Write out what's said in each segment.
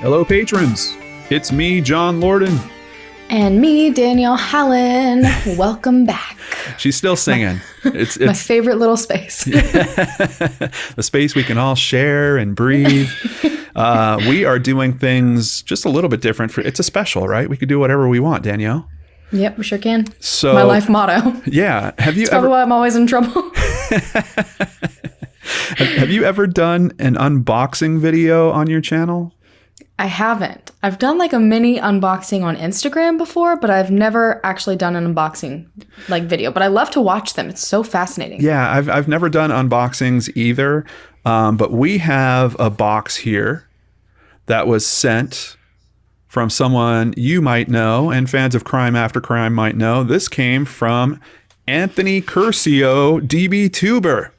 Hello, patrons. It's me, John Lorden. And me, Danielle Hallen. Welcome back. She's still singing. It's my favorite little space. The space we can all share and breathe. We are doing things just a little bit different. It's a special, right? We could do whatever we want, Danielle. Yep, we sure can. So, my life motto. Yeah. Have you That's probably why I'm always in trouble. Have you ever done an unboxing video on your channel? I haven't. I've done like a mini unboxing on Instagram before, but I've never actually done an unboxing like video. But I love to watch them. It's so fascinating. Yeah, I've never done unboxings either. But we have a box here that was sent from someone you might know, and fans of Crime After Crime might know. This came from Anthony Curcio, DBTuber.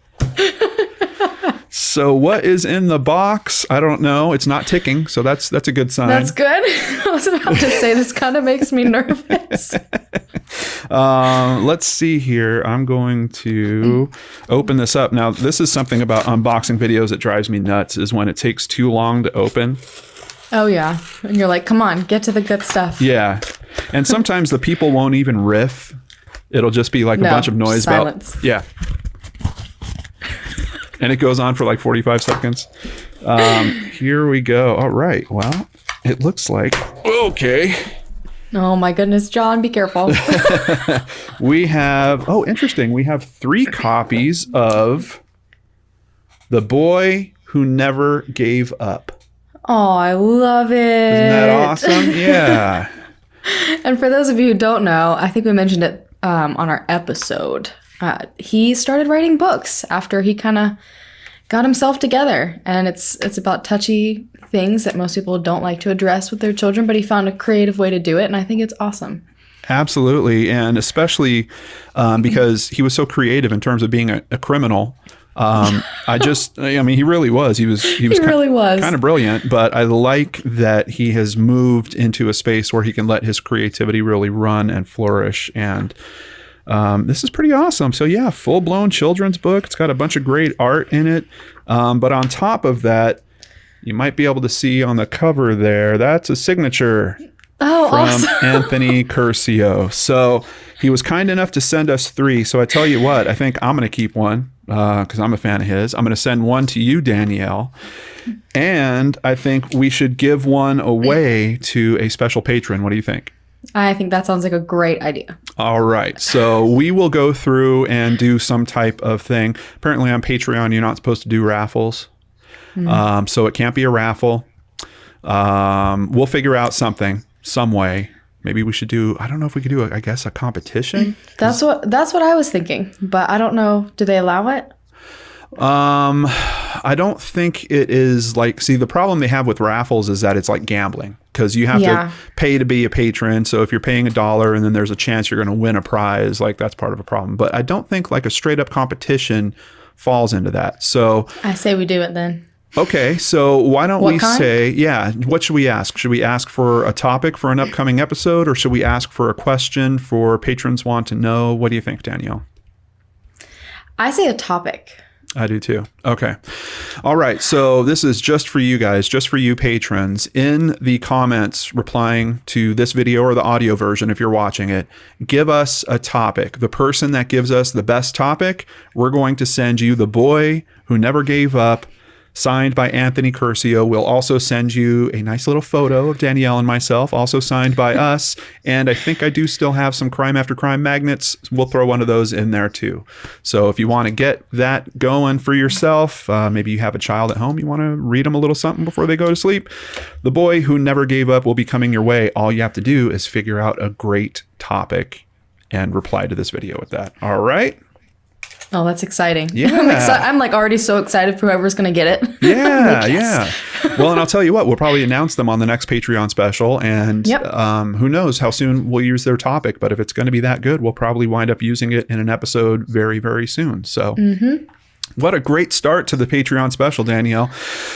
So what is in the box? I don't know. It's not ticking, so that's a good sign. That's good. I was about to say this kind of makes me nervous. Let's see here. I'm going to open this up. Now, this is something about unboxing videos that drives me nuts, is when it takes too long to open. Oh, yeah. And you're like, come on, get to the good stuff. Yeah. And sometimes the people won't even riff. It'll just be like a bunch of noise. Silence. Yeah. And it goes on for like 45 seconds. Here we go. All right. Well, it looks like... Okay. Oh, my goodness, John, be careful. We have... Oh, interesting. We have 3 copies of The Boy Who Never Gave Up. Oh, I love it. Isn't that awesome? Yeah. And for those of you who don't know, I think we mentioned it on our episode. He started writing books after he kind of got himself together. And it's about touchy things that most people don't like to address with their children, but he found a creative way to do it. And I think it's awesome. Absolutely. And especially because he was so creative in terms of being a criminal. I mean, he really was. He really was kind of brilliant, but I like that he has moved into a space where he can let his creativity really run and flourish. And this is pretty awesome. So yeah, full-blown children's book. It's got a bunch of great art in it. But on top of that, you might be able to see on the cover there, that's a signature from awesome. Anthony Curcio. So he was kind enough to send us 3. So I tell you what, I think I'm going to keep one because I'm a fan of his. I'm going to send one to you, Danielle. And I think we should give one away to a special patron. What do you think? I think that sounds like a great idea. All right. So we will go through and do some type of thing. Apparently on Patreon, you're not supposed to do raffles. So it can't be a raffle. We'll figure out something, some way. Maybe we should do, I don't know if we could do, a competition. That's what I was thinking, but I don't know. Do they allow it? I don't think it is like, see, the problem they have with raffles is that it's like gambling because you have to pay to be a patron. So if you're paying $1 and then there's a chance you're going to win a prize, like that's part of a problem. But I don't think like a straight up competition falls into that. So I say we do it then. Okay, so why don't we say, what should we ask? Should we ask for a topic for an upcoming episode, or should we ask for a question for patrons want to know? What do you think, Danielle? I say a topic. I do too. Okay. All right. So this is just for you guys, just for you patrons. In the comments replying to this video or the audio version, if you're watching it, give us a topic. The person that gives us the best topic, we're going to send you The Boy Who Never Gave Up, signed by Anthony Curcio. We'll also send you a nice little photo of Danielle and myself, also signed by us. And I think I do still have some Crime After Crime magnets. We'll throw one of those in there too. So if you want to get that going for yourself, maybe you have a child at home, you want to read them a little something before they go to sleep, The Boy Who Never Gave Up will be coming your way. All you have to do is figure out a great topic and reply to this video with that. All right. Oh, that's exciting. Yeah. I'm like already so excited for whoever's going to get it. Yeah, like, yes. Yeah. Well, and I'll tell you what, we'll probably announce them on the next Patreon special. And who knows how soon we'll use their topic. But if it's going to be that good, we'll probably wind up using it in an episode very, very soon. So what a great start to the Patreon special, Danielle.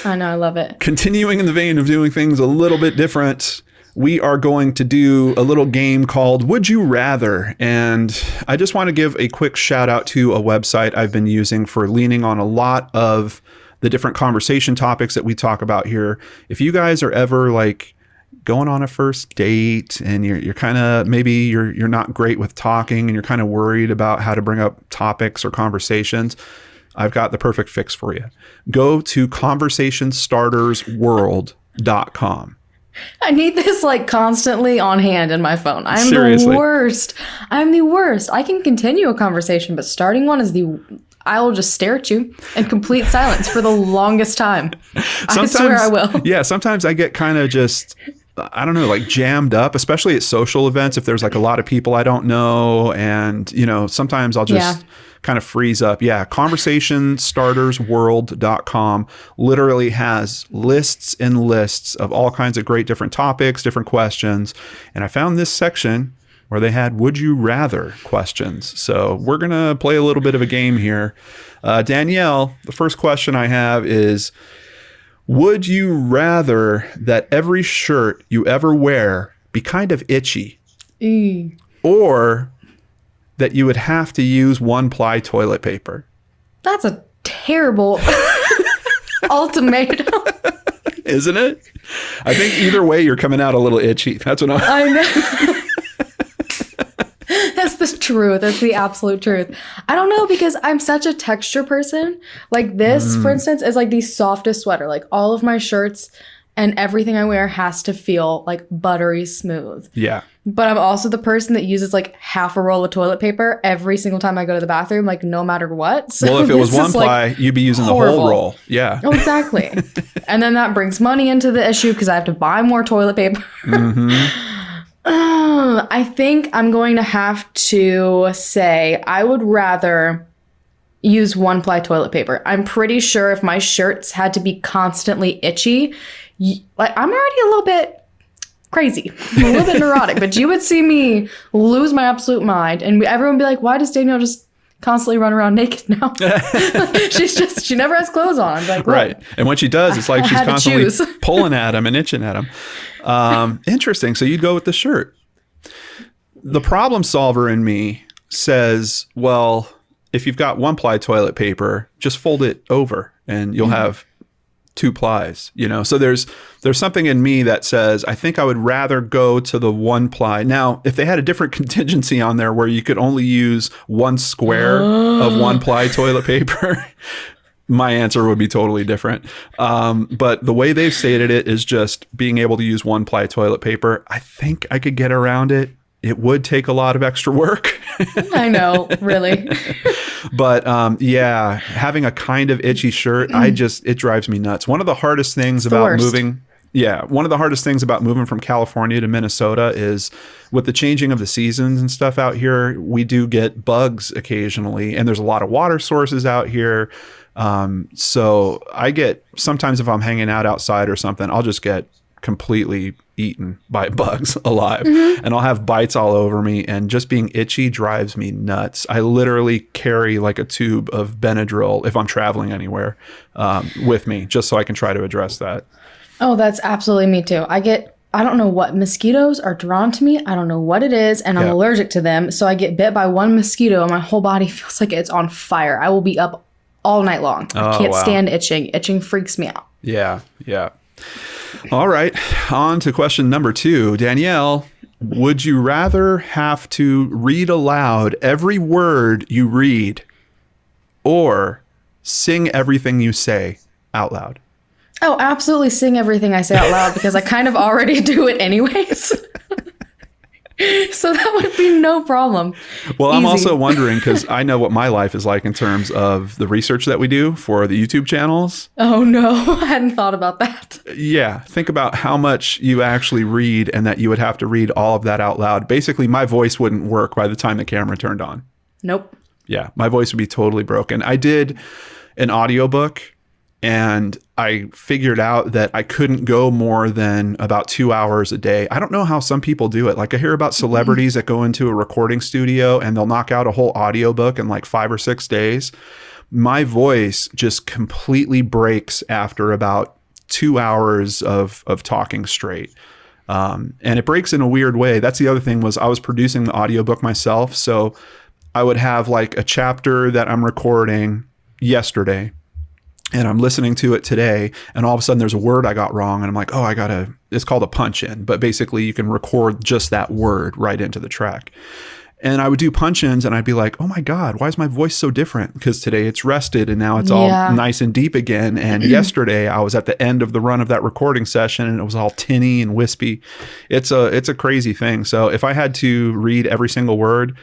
I know. I love it. Continuing in the vein of doing things a little bit different, we are going to do a little game called Would You Rather? And I just want to give a quick shout out to a website I've been using for leaning on a lot of the different conversation topics that we talk about here. If you guys are ever like going on a first date and you're kind of, maybe you're not great with talking and you're kind of worried about how to bring up topics or conversations, I've got the perfect fix for you. Go to conversationstartersworld.com. I need this like constantly on hand in my phone. I'm Seriously. the worst. I'm the worst. I can continue a conversation, but starting one is I will just stare at you in complete silence for the longest time. I swear I will. Yeah, sometimes I get kind of just, I don't know, like jammed up, especially at social events if there's like a lot of people I don't know. And, sometimes I'll just kind of freeze up. Yeah, conversationstartersworld.com literally has lists and lists of all kinds of great different topics, different questions. And I found this section where they had would you rather questions. So we're going to play a little bit of a game here. Danielle, the first question I have is, would you rather that every shirt you ever wear be kind of itchy? Or that you would have to use one-ply toilet paper? That's a terrible ultimatum. Isn't it? I think either way you're coming out a little itchy. That's what I know. That's the truth. That's the absolute truth. I don't know, because I'm such a texture person. Like this, for instance, is like the softest sweater. Like all of my shirts and everything I wear has to feel like buttery smooth. Yeah. But I'm also the person that uses like half a roll of toilet paper every single time I go to the bathroom, like no matter what. So well, if it was one ply, you'd be using horrible. The whole roll. Yeah. Oh, exactly. And then that brings money into the issue because I have to buy more toilet paper. I think I'm going to have to say I would rather use one-ply toilet paper. I'm pretty sure if my shirts had to be constantly itchy, like I'm already a little bit crazy, a little bit neurotic, but you would see me lose my absolute mind and everyone would be like, why does Danielle just constantly run around naked now? she never has clothes on. I'm like, right. And when she does, it's like she's constantly pulling at him and itching at him. Interesting. So you'd go with the shirt. The problem solver in me says, well, if you've got one-ply toilet paper, just fold it over and you'll have two plies, So there's something in me that says, I think I would rather go to the one ply. Now, if they had a different contingency on there where you could only use one square of one ply toilet paper, my answer would be totally different. But the way they've stated it is just being able to use one ply toilet paper. I think I could get around it. It would take a lot of extra work. I know, really. But having a kind of itchy shirt, it drives me nuts. One of the hardest things about moving from California to Minnesota is with the changing of the seasons and stuff out here, we do get bugs occasionally, and there's a lot of water sources out here. So I get, sometimes if I'm hanging out outside or something, I'll just get completely eaten by bugs alive, and I'll have bites all over me, and just being itchy drives me nuts. I literally carry like a tube of Benadryl if I'm traveling anywhere with me, just so I can try to address that. Oh, that's absolutely me too. I don't know what mosquitoes are drawn to me. I don't know what it is, and I'm allergic to them. So I get bit by one mosquito and my whole body feels like it's on fire. I will be up all night long. I can't stand itching. Itching freaks me out. Yeah. All right, on to question number 2. Danielle, would you rather have to read aloud every word you read or sing everything you say out loud? Oh, absolutely sing everything I say out loud because I kind of already do it anyways. So that would be no problem. Well, I'm also wondering, because I know what my life is like in terms of the research that we do for the YouTube channels. Oh, no. I hadn't thought about that. Yeah. Think about how much you actually read and that you would have to read all of that out loud. Basically, my voice wouldn't work by the time the camera turned on. Nope. Yeah. My voice would be totally broken. I did an audiobook, and I figured out that I couldn't go more than about 2 hours a day. I don't know how some people do it. Like I hear about celebrities that go into a recording studio and they'll knock out a whole audiobook in like 5 or 6 days. My voice just completely breaks after about 2 hours of talking straight. And it breaks in a weird way. That's the other thing, was I was producing the audiobook myself. So I would have like a chapter that I'm recording yesterday. and I'm listening to it today, and all of a sudden there's a word I got wrong, and I'm like, oh, it's called a punch in, but basically you can record just that word right into the track. And I would do punch-ins and I'd be like, oh my God, why is my voice so different? Because today it's rested and now it's all nice and deep again. And yesterday I was at the end of the run of that recording session and it was all tinny and wispy. It's a crazy thing. So if I had to read every single word,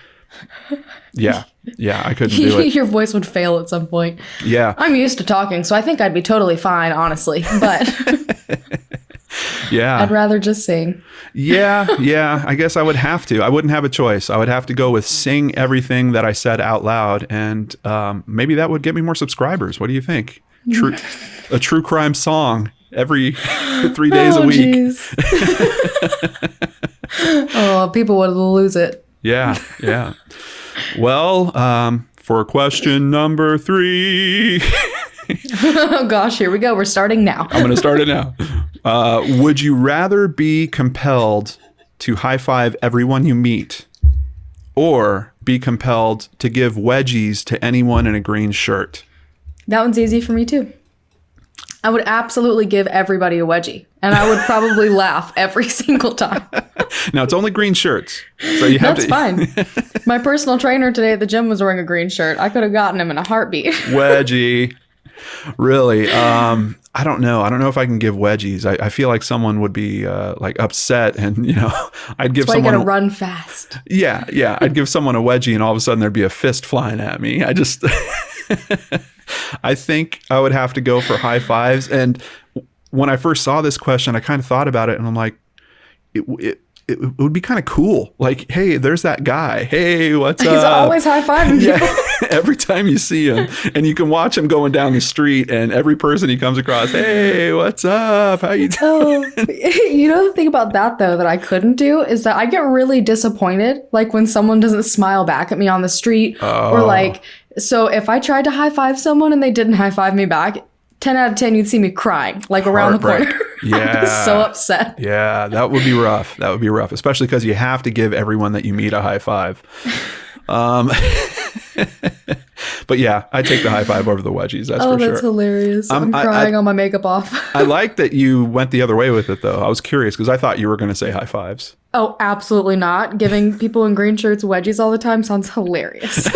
yeah, I couldn't do it. Your voice would fail at some point. Yeah. I'm used to talking, so I think I'd be totally fine, honestly. But yeah, I'd rather just sing. Yeah. I guess I would have to. I wouldn't have a choice. I would have to go with sing everything that I said out loud. And maybe that would get me more subscribers. What do you think? A true crime song every 3 days a week. Oh, people would lose it. Yeah. Well, for question number 3. Oh gosh, here we go. We're starting now. I'm going to start it now. Would you rather be compelled to high five everyone you meet or be compelled to give wedgies to anyone in a green shirt? That one's easy for me too. I would absolutely give everybody a wedgie, and I would probably laugh every single time. Now, it's only green shirts, so you have That's fine. My personal trainer today at the gym was wearing a green shirt. I could have gotten him in a heartbeat. Wedgie. Really? I don't know. I don't know if I can give wedgies. I feel like someone would be like upset, and I'd give That's why someone. you gotta run fast. Yeah. I'd give someone a wedgie, and all of a sudden there'd be a fist flying at me. I think I would have to go for high fives. And when I first saw this question, I kind of thought about it, and I'm like, it would be kind of cool. Like, hey, there's that guy. Hey, what's up? He's always high-fiving people. Yeah. Every time you see him, and you can watch him going down the street, and every person he comes across, hey, what's up? How you doing? The thing about that, though, that I couldn't do is that I get really disappointed, like when someone doesn't smile back at me on the street, or like, so if I tried to high-five someone and they didn't high-five me back, 10 out of 10, you'd see me crying, like around the corner. Yeah. I was so upset. Yeah, that would be rough. That would be rough, especially because you have to give everyone that you meet a high five. But yeah, I take the high five over the wedgies. That's for sure. Oh, that's hilarious. I'm crying on my makeup off. I like that you went the other way with it, though. I was curious because I thought you were going to say high fives. Oh, absolutely not. Giving people in green shirts wedgies all the time sounds hilarious.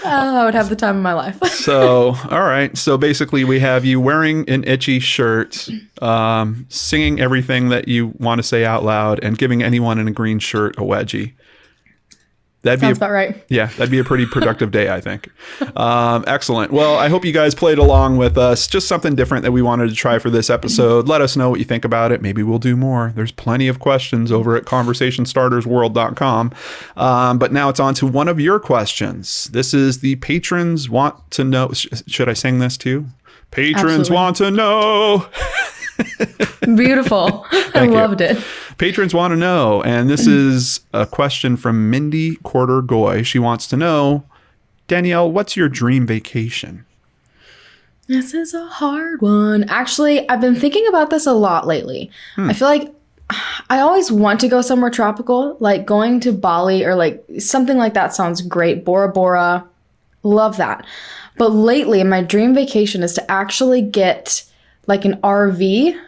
I would have the time of my life. So, all right. So basically we have you wearing an itchy shirt, singing everything that you want to say out loud, and giving anyone in a green shirt a wedgie. Sounds about right. Yeah, that'd be a pretty productive day, I think. Excellent. Well, I hope you guys played along with us. Just something different that we wanted to try for this episode. Let us know what you think about it. Maybe we'll do more. There's plenty of questions over at conversationstartersworld.com. But now it's on to one of your questions. This is the patrons want to know. Should I sing this too? Patrons want to know. Beautiful. I loved it. Patrons want to know, and this is a question from Mindy Corder-Goy. She wants to know, Danielle, what's your dream vacation? This is a hard one. Actually, I've been thinking about this a lot lately. I feel like I always want to go somewhere tropical, like going to Bali or like something like that sounds great. Bora Bora. Love that. But lately, my dream vacation is to actually get like an RV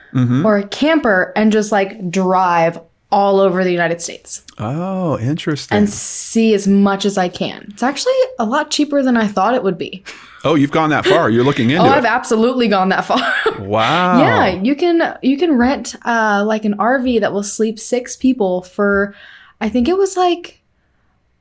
or a camper and just like drive all over the United States. Oh, interesting. And see as much as I can. It's actually a lot cheaper than I thought it would be. Oh, you've gone that far. You're looking into it. Oh, I've absolutely gone that far. Wow. Yeah, you can rent like an RV that will sleep 6 people for, I think it was like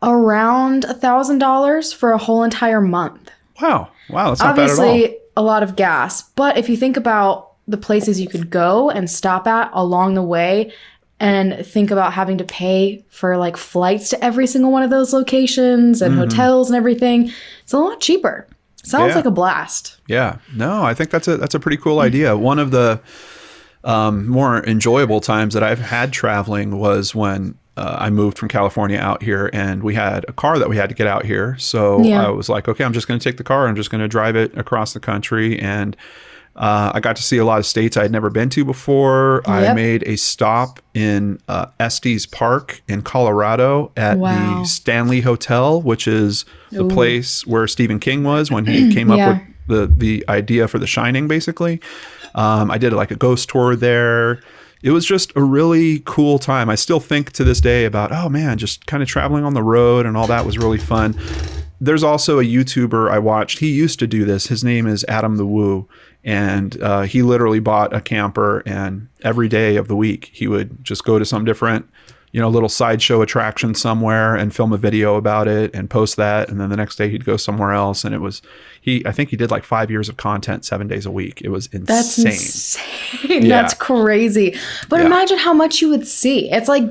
around $1,000 for a whole entire month. Wow, that's not Obviously, bad at all. A lot of gas. But if you think about the places you could go and stop at along the way, and think about having to pay for like flights to every single one of those locations and hotels and everything, it's a lot cheaper. Sounds like a blast. Yeah. No, I think that's a pretty cool idea. One of the more enjoyable times that I've had traveling was when I moved from California out here, and we had a car that we had to get out here. So I was like, okay, I'm just going to take the car. I'm just going to drive it across the country. And I got to see a lot of states I had never been to before. I Yep. made a stop in Estes Park in Colorado at Wow. the Stanley Hotel, which is the Ooh. place where Stephen King was when he came up Yeah. with the idea for The Shining, basically. I did like a ghost tour there. It was just a really cool time. I still think to this day about, oh man, just kind of traveling on the road and all that was really fun. There's also a YouTuber I watched. He used to do this. His name is Adam the Woo. And he literally bought a camper, and every day of the week he would just go to some different, little sideshow attraction somewhere and film a video about it and post that. And then the next day he'd go somewhere else. And I think he did like 5 years of content, 7 days a week. It was insane. That's insane. Yeah. That's crazy. But Yeah. imagine how much you would see. It's like,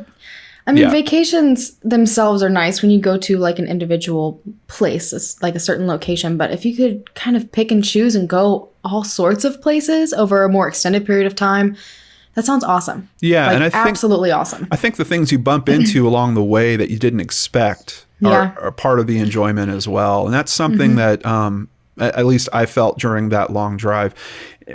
I mean, Yeah. vacations themselves are nice when you go to like an individual place, like a certain location. But if you could kind of pick and choose and go all sorts of places over a more extended period of time, that sounds awesome. Yeah, Like, and I think absolutely awesome. I think the things you bump into along the way that you didn't expect Yeah. are part of the enjoyment as well. And that's something that at least I felt during that long drive.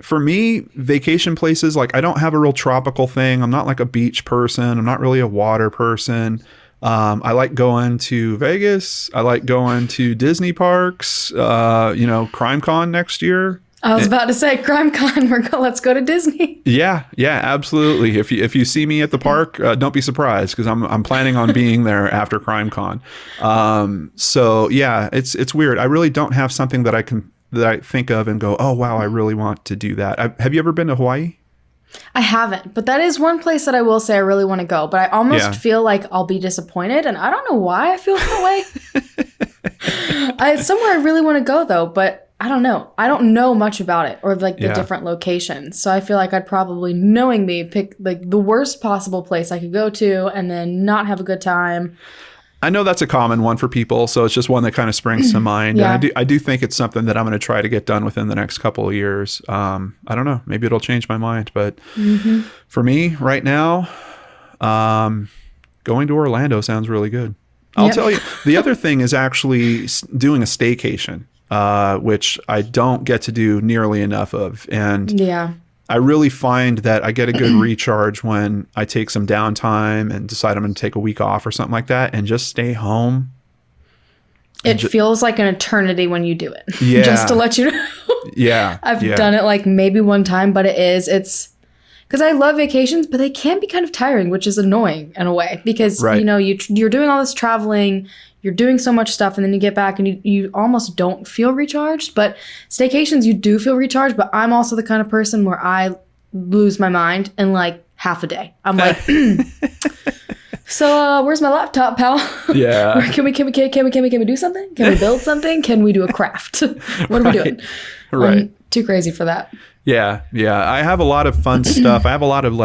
For me, vacation places, like I don't have a real tropical thing. I'm not like a beach person. I'm not really a water person. I like going to Vegas. I like going to Disney parks. CrimeCon next year. I was about to say, CrimeCon, let's go to Disney. Yeah, absolutely. If you see me at the park, don't be surprised because I'm planning on being there after CrimeCon. So yeah, it's weird. I really don't have something that I think of and go, oh wow, I really want to do that. Have you ever been to Hawaii? I haven't, but that is one place that I will say I really want to go. But I almost Yeah. feel like I'll be disappointed, and I don't know why I feel that way. It's somewhere I really want to go though, but I don't know. I don't know much about it or like the Yeah. different locations. So I feel like I'd probably, knowing me, pick like the worst possible place I could go to and then not have a good time. I know that's a common one for people, so it's just one that kind of springs to mind. Yeah. And I do think it's something that I'm going to try to get done within the next couple of years. I don't know, maybe it'll change my mind, but for me right now, going to Orlando sounds really good. I'll Yep. tell you, the other thing is actually doing a staycation, which I don't get to do nearly enough of. And Yeah. I really find that I get a good recharge when I take some downtime and decide I'm going to take a week off or something like that and just stay home. It feels like an eternity when you do it. Yeah. Just to let you know. Yeah. I've done it like maybe one time, but it's because I love vacations, but they can be kind of tiring, which is annoying in a way because, Right. you're doing all this traveling, you're doing so much stuff, and then you get back and you almost don't feel recharged. But staycations, you do feel recharged, but I'm also the kind of person where I lose my mind in like half a day. I'm like, so where's my laptop, pal? Yeah. Can we do something? Can we build something? Can we do a craft? What are we doing? Right. I'm too crazy for that. Yeah. I have a lot of fun stuff. I have a lot of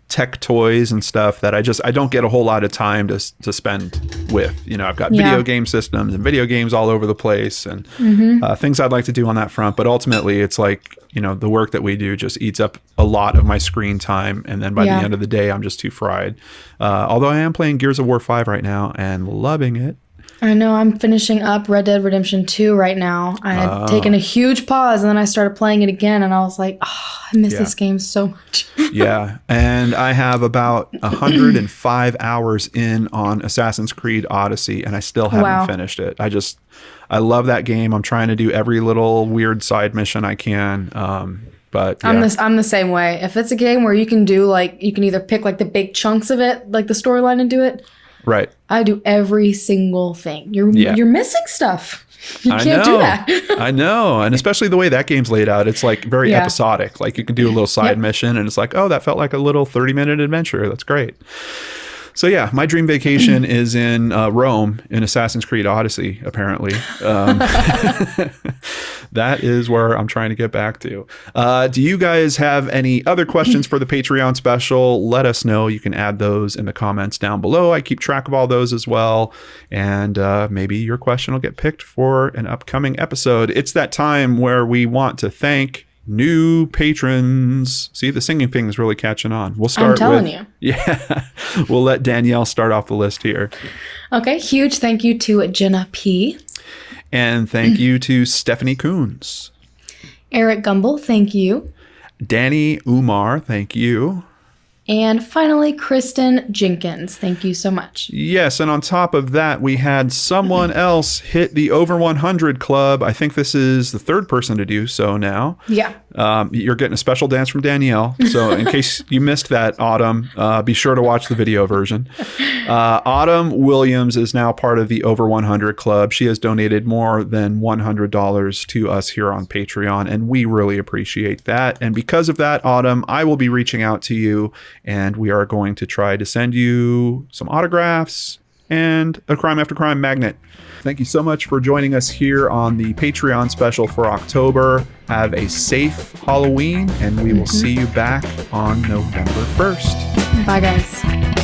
tech toys and stuff that I don't get a whole lot of time to spend with. I've got Yeah. video game systems and video games all over the place and things I'd like to do on that front. But ultimately, it's like, the work that we do just eats up a lot of my screen time. And then by the Yeah. end of the day, I'm just too fried. Although I am playing Gears of War 5 right now and loving it. I know I'm finishing up Red Dead Redemption 2 right now. I had taken a huge pause and then I started playing it again and I was like, I miss this game so much. Yeah. And I have about 105 hours in on Assassin's Creed Odyssey and I still haven't Wow. finished it. I love that game. I'm trying to do every little weird side mission I can. But yeah. I'm the same way. If it's a game where you can do you can either pick like the big chunks of it, like the storyline and do it. Right. I do every single thing. You're missing stuff. You can't do that. I know. And especially the way that game's laid out, it's like very Yeah. episodic. Like you can do a little side Yep. mission and it's like, oh, that felt like a little 30-minute adventure. That's great. So yeah, my dream vacation is in Rome in Assassin's Creed Odyssey, apparently. That is where I'm trying to get back to. Do you guys have any other questions for the Patreon special? Let us know. You can add those in the comments down below. I keep track of all those as well. And maybe your question will get picked for an upcoming episode. It's that time where we want to thank new patrons. See, the singing thing is really catching on. We'll start I'm telling with, you. Yeah, we'll let Danielle start off the list here. Okay, huge thank you to Jenna P. And thank you to Stephanie Coons. Eric Gumble, thank you. Danny Umar, thank you. And finally, Kristen Jenkins. Thank you so much. Yes, and on top of that, we had someone else hit the over 100 club. I think this is the third person to do so now. Yeah. You're getting a special dance from Danielle. So in case you missed that, Autumn, be sure to watch the video version. Autumn Williams is now part of the over 100 club. She has donated more than $100 to us here on Patreon, and we really appreciate that. And because of that, Autumn, I will be reaching out to you, and we are going to try to send you some autographs and a Crime After Crime magnet. Thank you so much for joining us here on the Patreon special for October. Have a safe Halloween, and we will see you back on November 1st. Bye, guys.